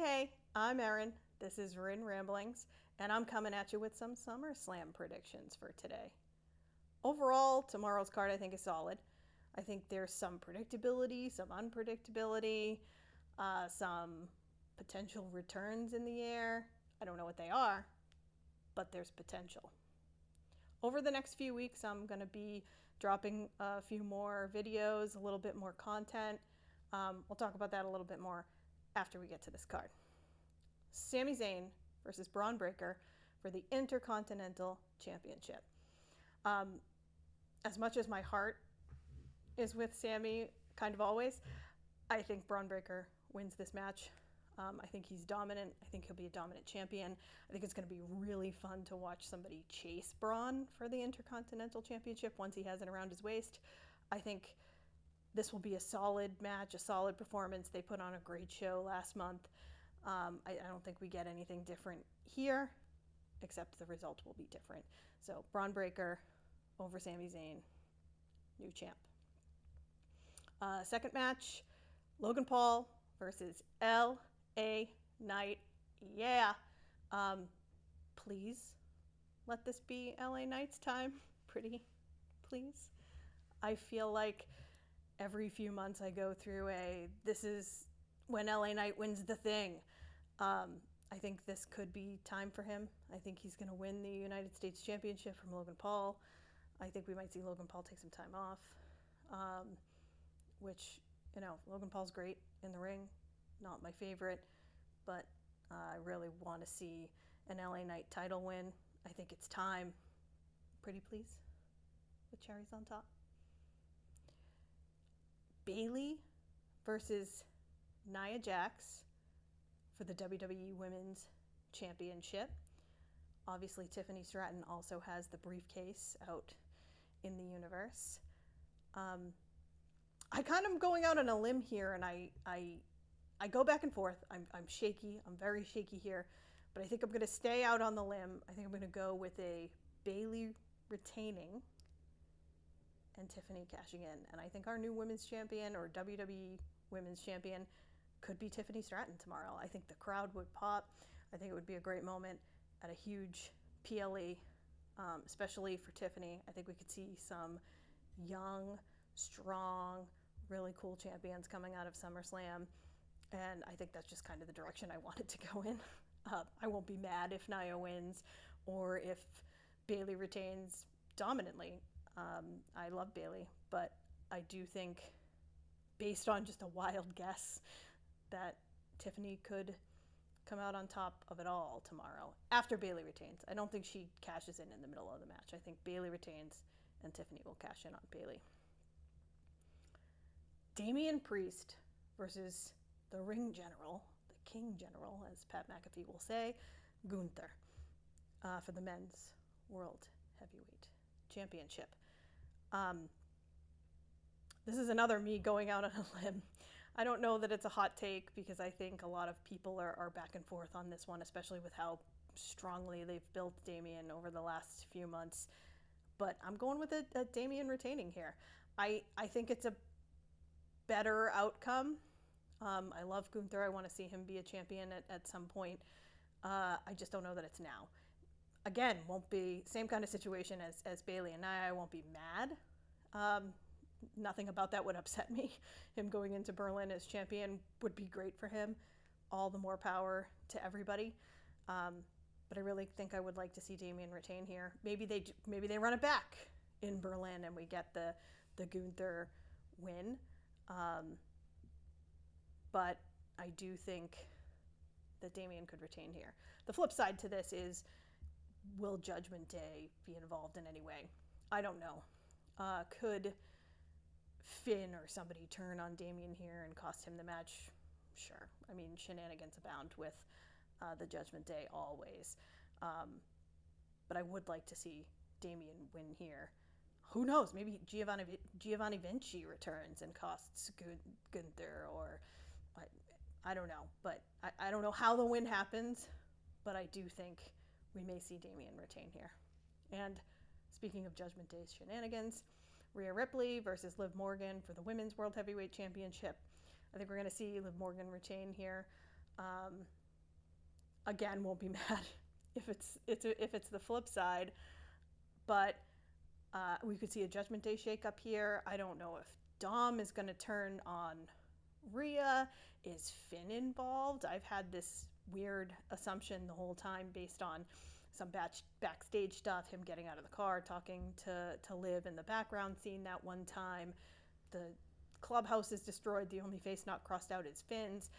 Hey, I'm Erin. This is Rin Ramblings, and I'm coming at you with some SummerSlam predictions for today. Overall, tomorrow's card I think is solid. I think there's some predictability, some unpredictability, some potential returns in the air. I don't know what they are, but there's potential. Over the next few weeks, I'm going to be dropping a few more videos, a little bit more content. We'll talk about that a little bit more after we get to this card. Sami Zayn versus Braun Breaker for the Intercontinental Championship. As much as my heart is with Sami, kind of always, I think Braun Breaker wins this match. I think he's dominant. I think he'll be a dominant champion. I think it's going to be really fun to watch somebody chase Braun for the Intercontinental Championship once he has it around his waist. I think this will be a solid match, a solid performance. They put on a great show last month. I don't think we get anything different here, except the result will be different. So Braun Breaker over Sami Zayn, new champ. Second match, Logan Paul versus L.A. Knight. Yeah. Please let this be L.A. Knight's time. Pretty, please. I feel like every few months I go through this is when LA Knight wins the thing. I think this could be time for him. I think he's going to win the United States Championship from Logan Paul. I think we might see Logan Paul take some time off, which, Logan Paul's great in the ring. Not my favorite, but I really want to see an LA Knight title win. I think it's time. Pretty please, with cherries on top. Bayley versus Nia Jax for the WWE Women's Championship. Obviously, Tiffany Stratton also has the briefcase out in the universe. I kind of am going out on a limb here, and I go back and forth. I'm shaky. I'm very shaky here, but I think I'm going to stay out on the limb. I think I'm going to go with a Bayley retaining and Tiffany cashing in. And I think our new women's champion or WWE women's champion could be Tiffany Stratton tomorrow. I think the crowd would pop. I think it would be a great moment at a huge PLE, especially for Tiffany. I think we could see some young, strong, really cool champions coming out of SummerSlam. And I think that's just kind of the direction I want it to go in. I won't be mad if Nia wins or if Bayley retains dominantly. I love Bayley, but I do think, based on just a wild guess, that Tiffany could come out on top of it all tomorrow after Bayley retains. I don't think she cashes in the middle of the match. I think Bayley retains and Tiffany will cash in on Bayley. Damian Priest versus the Ring General, the King General, as Pat McAfee will say, Gunther, for the Men's World Heavyweight Championship. This is another me going out on a limb. I don't know that it's a hot take because I think a lot of people are back and forth on this one, especially with how strongly they've built Damian over the last few months. But I'm going with a Damian retaining here. I think it's a better outcome. I love Gunther. I want to see him be a champion at some point. I just don't know that it's now. Again, won't be same kind of situation as Bayley and Nia. I won't be mad. Nothing about that would upset me. Him going into Berlin as champion would be great for him. All the more power to everybody. But I really think I would like to see Damian retain here. Maybe they run it back in Berlin and we get the Gunther win. But I do think that Damian could retain here. The flip side to this is, will Judgment Day be involved in any way? I don't know. Could Finn or somebody turn on Damian here and cost him the match? Sure. I mean, shenanigans abound with the Judgment Day always. But I would like to see Damian win here. Who knows? Maybe Giovanni Vinci returns and costs Gunther, or I don't know. But I don't know how the win happens, but I do think we may see Damian retain here. And speaking of Judgment Day's shenanigans, Rhea Ripley versus Liv Morgan for the Women's World Heavyweight Championship. I think we're going to see Liv Morgan retain here. Again, won't be mad if it's the flip side, but we could see a Judgment Day shakeup here. I don't know if Dom is going to turn on Rhea. Is Finn involved? I've had this weird assumption the whole time based on some backstage stuff, him getting out of the car, talking to Liv in the background scene that one time. The clubhouse is destroyed. The only face not crossed out is Finn's.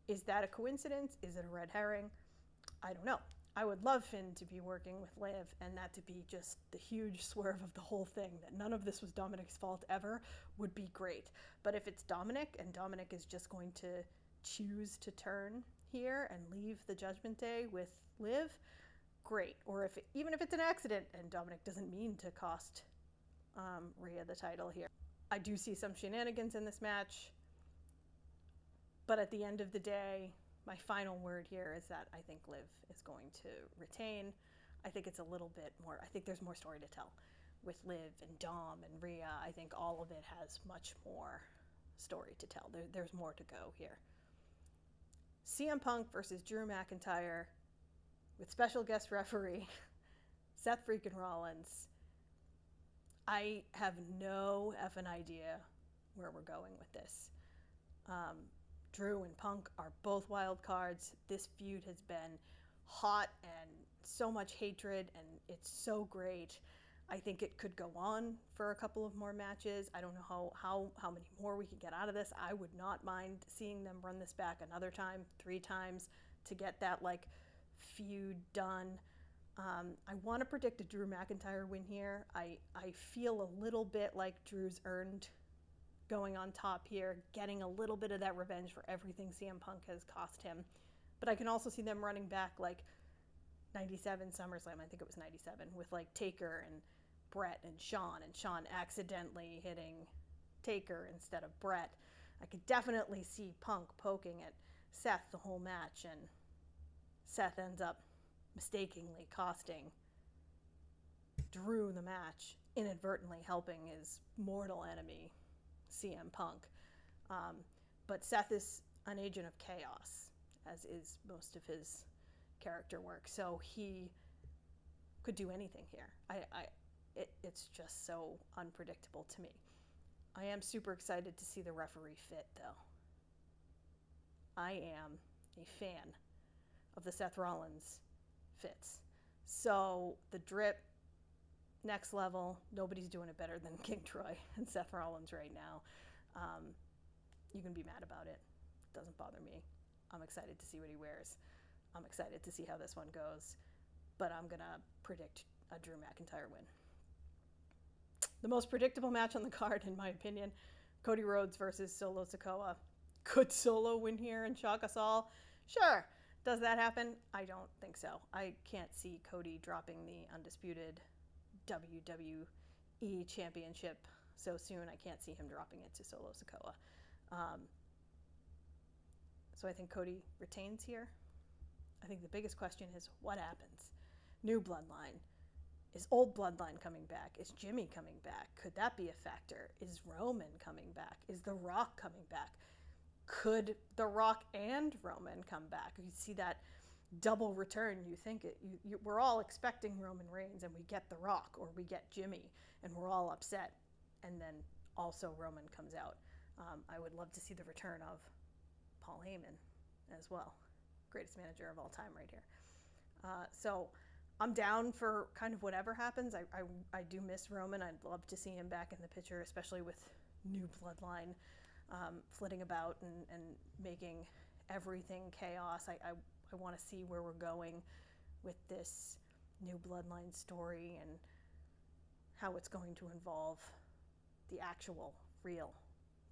Is that a coincidence? Is it a red herring? I don't know. I would love Finn to be working with Liv and that to be just the huge swerve of the whole thing, that none of this was Dominic's fault ever, would be great. But if it's Dominic and Dominic is just going to choose to turn here and leave the Judgment Day with Liv, great. Or even if it's an accident and Dominic doesn't mean to cost Rhea the title here. I do see some shenanigans in this match, but at the end of the day, my final word here is that I think Liv is going to retain. I think it's a little bit more, I think there's more story to tell with Liv and Dom and Rhea. I think all of it has much more story to tell. There's more to go here. CM Punk versus Drew McIntyre with special guest referee Seth freaking Rollins. I have no effing idea where we're going with this. Drew and Punk are both wild cards. This feud has been hot and so much hatred, and it's so great. I think it could go on for a couple of more matches. I don't know how many more we could get out of this. I would not mind seeing them run this back another time, 3 times, to get that feud done. I want to predict a Drew McIntyre win here. I feel a little bit like Drew's earned going on top here, getting a little bit of that revenge for everything CM Punk has cost him. But I can also see them running back 97 SummerSlam, I think it was 97, with Taker and Brett and Shawn accidentally hitting Taker instead of Brett. I could definitely see Punk poking at Seth the whole match, and Seth ends up mistakenly costing Drew the match, inadvertently helping his mortal enemy CM Punk. But Seth is an agent of chaos, as is most of his character work, so he could do anything here. It's just so unpredictable to me. I am super excited to see the referee fit, though. I am a fan of the Seth Rollins fits. So the drip, next level. Nobody's doing it better than King Troy and Seth Rollins right now. You can be mad about it. It doesn't bother me. I'm excited to see what he wears. I'm excited to see how this one goes. But I'm going to predict a Drew McIntyre win. The most predictable match on the card, in my opinion, Cody Rhodes versus Solo Sikoa. Could Solo win here and shock us all? Sure. Does that happen? I don't think so. I can't see Cody dropping the undisputed WWE Championship so soon. I can't see him dropping it to Solo Sikoa. So I think Cody retains here. I think the biggest question is what happens? New bloodline. Is old bloodline coming back? Is Jimmy coming back? Could that be a factor? Is Roman coming back? Is The Rock coming back? Could The Rock and Roman come back? You see that double return. You think we're all expecting Roman Reigns, and we get The Rock or we get Jimmy, and we're all upset. And then also Roman comes out. I would love to see the return of Paul Heyman as well. Greatest manager of all time right here. So I'm down for kind of whatever happens. I do miss Roman. I'd love to see him back in the picture, especially with new bloodline flitting about and making everything chaos. I want to see where we're going with this new bloodline story and how it's going to involve the actual, real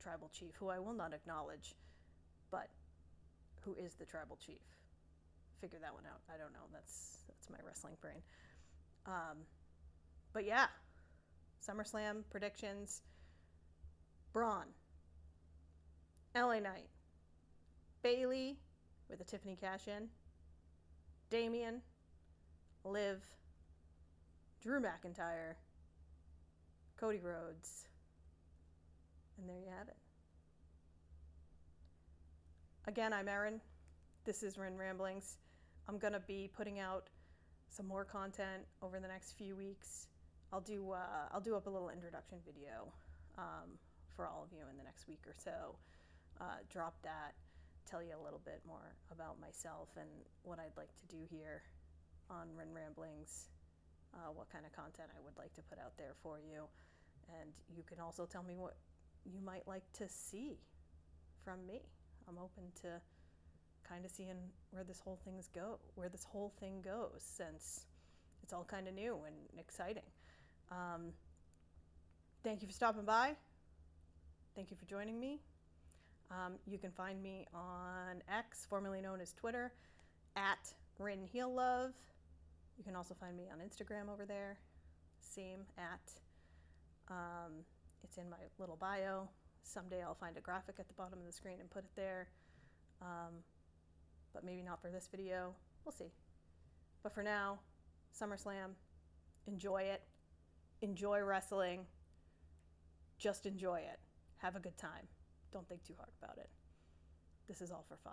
tribal chief, who I will not acknowledge, but who is the tribal chief. Figure that one out. I don't know. That's my wrestling brain. But yeah, SummerSlam predictions. Braun, LA Knight, Bayley with a Tiffany cash-in, Damian, Liv, Drew McIntyre, Cody Rhodes, and there you have it. Again, I'm Erin. This is Rin Ramblings. I'm going to be putting out some more content over the next few weeks. I'll do up a little introduction video for all of you in the next week or so. Drop that, tell you a little bit more about myself and what I'd like to do here on Rin Ramblings, what kind of content I would like to put out there for you. And you can also tell me what you might like to see from me. I'm open to kind of seeing where this whole thing goes, since it's all kind of new and exciting. Thank you for stopping by. Thank you for joining me. You can find me on X, formerly known as Twitter, at RinHealLove. You can also find me on Instagram over there, same at. It's in my little bio. Someday I'll find a graphic at the bottom of the screen and put it there. But maybe not for this video. We'll see. But for now, SummerSlam, enjoy it. Enjoy wrestling. Just enjoy it. Have a good time. Don't think too hard about it. This is all for fun.